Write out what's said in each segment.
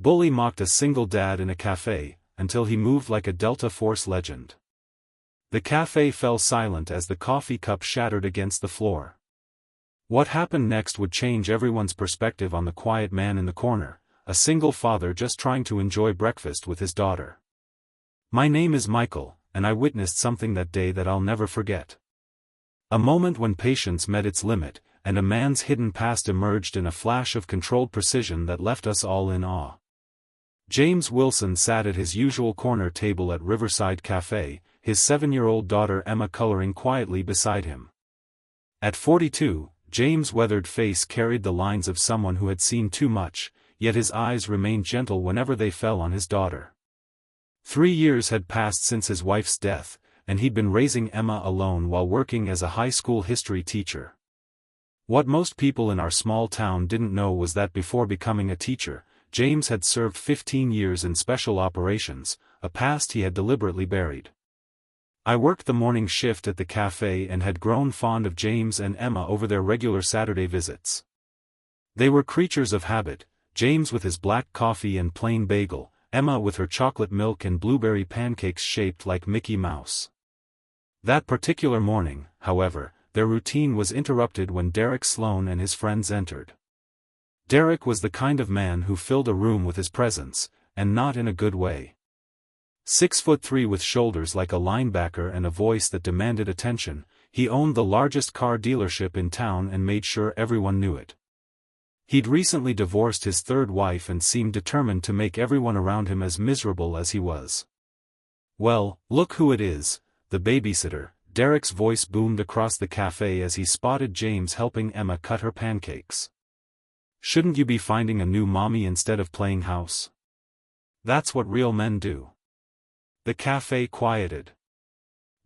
Bully mocked a single dad in a cafe, until he moved like a Delta Force legend. The cafe fell silent as the coffee cup shattered against the floor. What happened next would change everyone's perspective on the quiet man in the corner, a single father just trying to enjoy breakfast with his daughter. My name is Michael, and I witnessed something that day that I'll never forget. A moment when patience met its limit, and a man's hidden past emerged in a flash of controlled precision that left us all in awe. James Wilson sat at his usual corner table at Riverside Café, his 7-year-old daughter Emma coloring quietly beside him. At 42, James' weathered face carried the lines of someone who had seen too much, yet his eyes remained gentle whenever they fell on his daughter. 3 years had passed since his wife's death, and he'd been raising Emma alone while working as a high school history teacher. What most people in our small town didn't know was that before becoming a teacher, James had served 15 years in special operations, a past he had deliberately buried. I worked the morning shift at the cafe and had grown fond of James and Emma over their regular Saturday visits. They were creatures of habit, James with his black coffee and plain bagel, Emma with her chocolate milk and blueberry pancakes shaped like Mickey Mouse. That particular morning, however, their routine was interrupted when Derek Sloan and his friends entered. Derek was the kind of man who filled a room with his presence, and not in a good way. 6'3" with shoulders like a linebacker and a voice that demanded attention, he owned the largest car dealership in town and made sure everyone knew it. He'd recently divorced his third wife and seemed determined to make everyone around him as miserable as he was. "Well, look who it is, the babysitter," Derek's voice boomed across the cafe as he spotted James helping Emma cut her pancakes. "Shouldn't you be finding a new mommy instead of playing house? That's what real men do." The cafe quieted.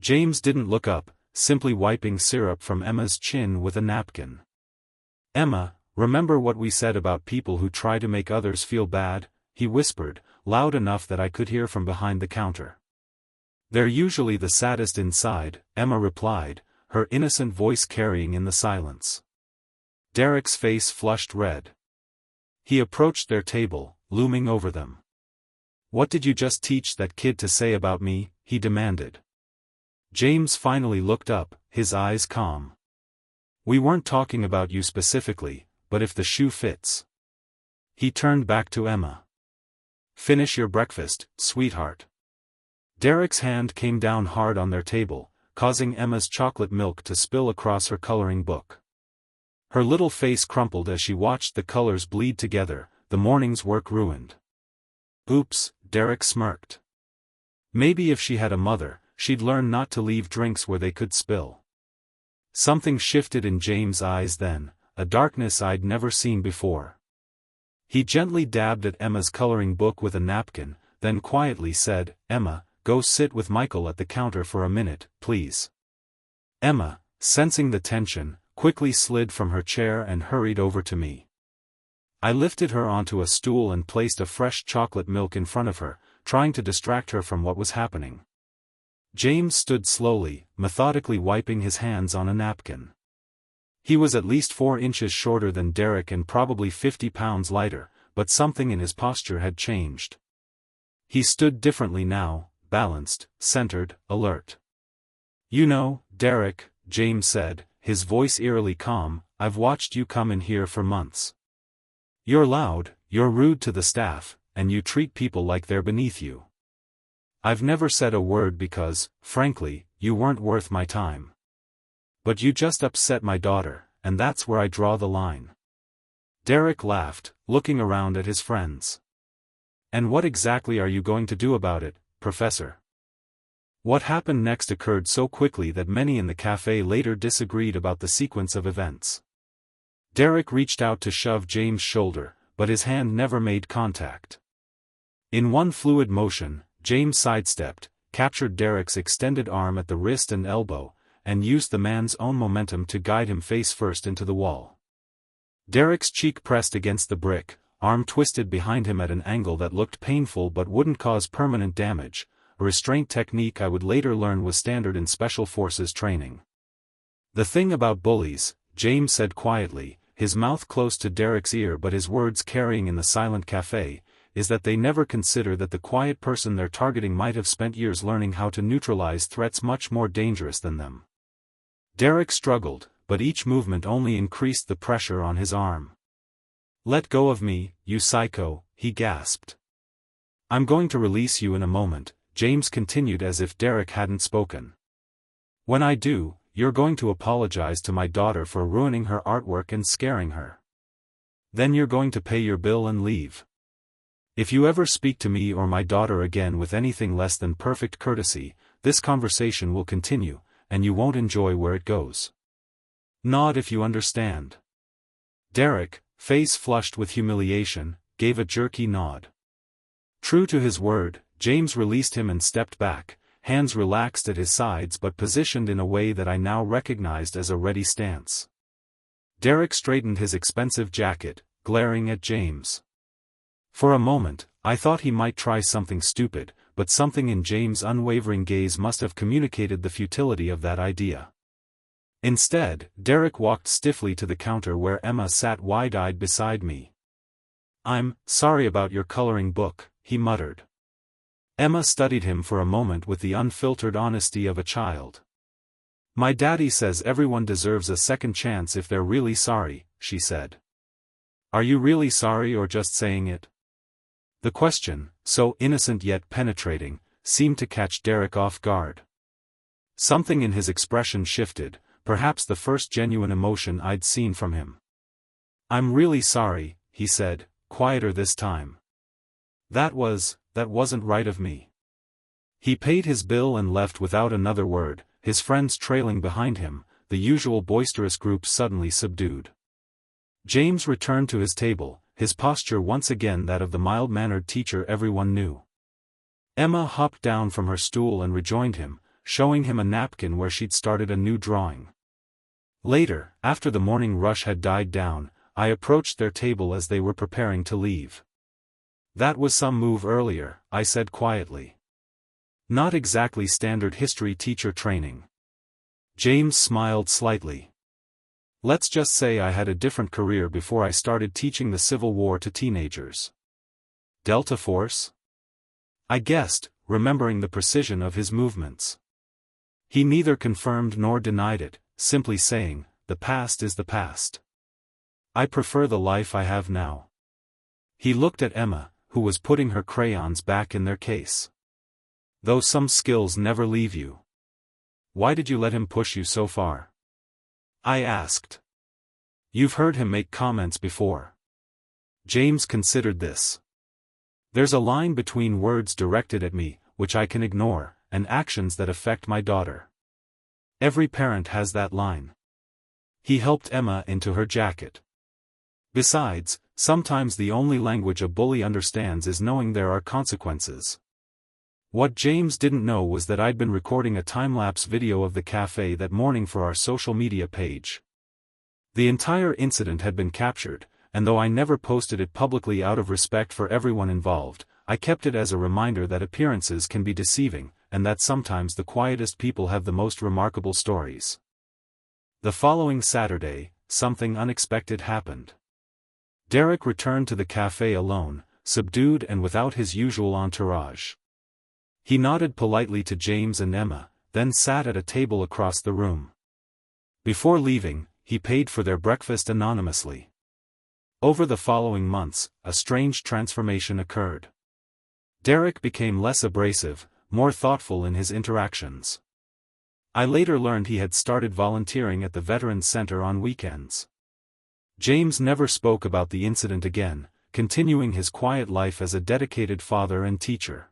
James didn't look up, simply wiping syrup from Emma's chin with a napkin. "Emma, remember what we said about people who try to make others feel bad?" he whispered, loud enough that I could hear from behind the counter. "They're usually the saddest inside," Emma replied, her innocent voice carrying in the silence. Derek's face flushed red. He approached their table, looming over them. "What did you just teach that kid to say about me?" he demanded. James finally looked up, his eyes calm. "We weren't talking about you specifically, but if the shoe fits." He turned back to Emma. "Finish your breakfast, sweetheart." Derek's hand came down hard on their table, causing Emma's chocolate milk to spill across her coloring book. Her little face crumpled as she watched the colors bleed together, the morning's work ruined. "Oops," Derek smirked. Maybe if she had a mother, she'd learn not to leave drinks where they could spill. Something shifted in James' eyes then, a darkness I'd never seen before. He gently dabbed at Emma's coloring book with a napkin, then quietly said, "Emma, go sit with Michael at the counter for a minute, please." Emma, sensing the tension, quickly slid from her chair and hurried over to me. I lifted her onto a stool and placed a fresh chocolate milk in front of her, trying to distract her from what was happening. James stood slowly, methodically wiping his hands on a napkin. He was at least 4 inches shorter than Derek and probably 50 pounds lighter, but something in his posture had changed. He stood differently now, balanced, centered, alert. "You know, Derek," James said, his voice eerily calm, "I've watched you come in here for months. You're loud, you're rude to the staff, and you treat people like they're beneath you. I've never said a word because, frankly, you weren't worth my time. But you just upset my daughter, and that's where I draw the line." Derek laughed, looking around at his friends. "And what exactly are you going to do about it, Professor?" What happened next occurred so quickly that many in the cafe later disagreed about the sequence of events. Derek reached out to shove James' shoulder, but his hand never made contact. In one fluid motion, James sidestepped, captured Derek's extended arm at the wrist and elbow, and used the man's own momentum to guide him face first into the wall. Derek's cheek pressed against the brick, arm twisted behind him at an angle that looked painful but wouldn't cause permanent damage, a restraint technique I would later learn was standard in Special Forces training. "The thing about bullies," James said quietly, his mouth close to Derek's ear but his words carrying in the silent cafe, is that they never consider that the quiet person they're targeting might have spent years learning how to neutralize threats much more dangerous than them. Derek struggled, but each movement only increased the pressure on his arm. "Let go of me, you psycho," he gasped. "I'm going to release you in a moment," James continued as if Derek hadn't spoken. "When I do, you're going to apologize to my daughter for ruining her artwork and scaring her. Then you're going to pay your bill and leave. If you ever speak to me or my daughter again with anything less than perfect courtesy, this conversation will continue, and you won't enjoy where it goes. Nod if you understand." Derek, face flushed with humiliation, gave a jerky nod. True to his word, James released him and stepped back, hands relaxed at his sides but positioned in a way that I now recognized as a ready stance. Derek straightened his expensive jacket, glaring at James. For a moment, I thought he might try something stupid, but something in James' unwavering gaze must have communicated the futility of that idea. Instead, Derek walked stiffly to the counter where Emma sat wide-eyed beside me. "I'm sorry about your coloring book," he muttered. Emma studied him for a moment with the unfiltered honesty of a child. "My daddy says everyone deserves a second chance if they're really sorry," she said. "Are you really sorry or just saying it?" The question, so innocent yet penetrating, seemed to catch Derek off guard. Something in his expression shifted, perhaps the first genuine emotion I'd seen from him. "I'm really sorry," he said, quieter this time. That wasn't right of me." He paid his bill and left without another word, his friends trailing behind him, the usual boisterous group suddenly subdued. James returned to his table, his posture once again that of the mild-mannered teacher everyone knew. Emma hopped down from her stool and rejoined him, showing him a napkin where she'd started a new drawing. Later, after the morning rush had died down, I approached their table as they were preparing to leave. "That was some move earlier," I said quietly. "Not exactly standard history teacher training." James smiled slightly. "Let's just say I had a different career before I started teaching the Civil War to teenagers." "Delta Force?" I guessed, remembering the precision of his movements. He neither confirmed nor denied it, simply saying, "The past is the past. I prefer the life I have now." He looked at Emma, who was putting her crayons back in their case. "Though some skills never leave you. Why did you let him push you so far?" I asked. "You've heard him make comments before." James considered this. "There's a line between words directed at me, which I can ignore, and actions that affect my daughter. Every parent has that line." He helped Emma into her jacket. "Besides, sometimes the only language a bully understands is knowing there are consequences." What James didn't know was that I'd been recording a time-lapse video of the cafe that morning for our social media page. The entire incident had been captured, and though I never posted it publicly out of respect for everyone involved, I kept it as a reminder that appearances can be deceiving, and that sometimes the quietest people have the most remarkable stories. The following Saturday, something unexpected happened. Derek returned to the cafe alone, subdued and without his usual entourage. He nodded politely to James and Emma, then sat at a table across the room. Before leaving, he paid for their breakfast anonymously. Over the following months, a strange transformation occurred. Derek became less abrasive, more thoughtful in his interactions. I later learned he had started volunteering at the Veterans Center on weekends. James never spoke about the incident again, continuing his quiet life as a dedicated father and teacher.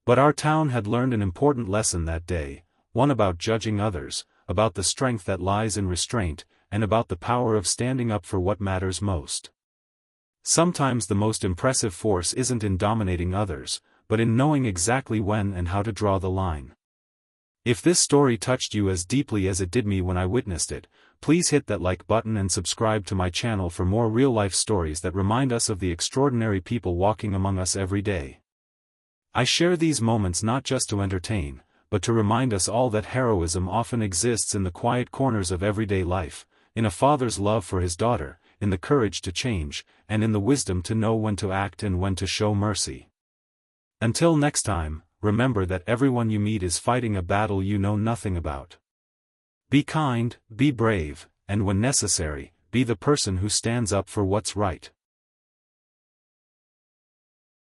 But our town had learned an important lesson that day, one about judging others, about the strength that lies in restraint, and about the power of standing up for what matters most. Sometimes the most impressive force isn't in dominating others, but in knowing exactly when and how to draw the line. If this story touched you as deeply as it did me when I witnessed it, please hit that like button and subscribe to my channel for more real-life stories that remind us of the extraordinary people walking among us every day. I share these moments not just to entertain, but to remind us all that heroism often exists in the quiet corners of everyday life, in a father's love for his daughter, in the courage to change, and in the wisdom to know when to act and when to show mercy. Until next time, remember that everyone you meet is fighting a battle you know nothing about. Be kind, be brave, and when necessary, be the person who stands up for what's right.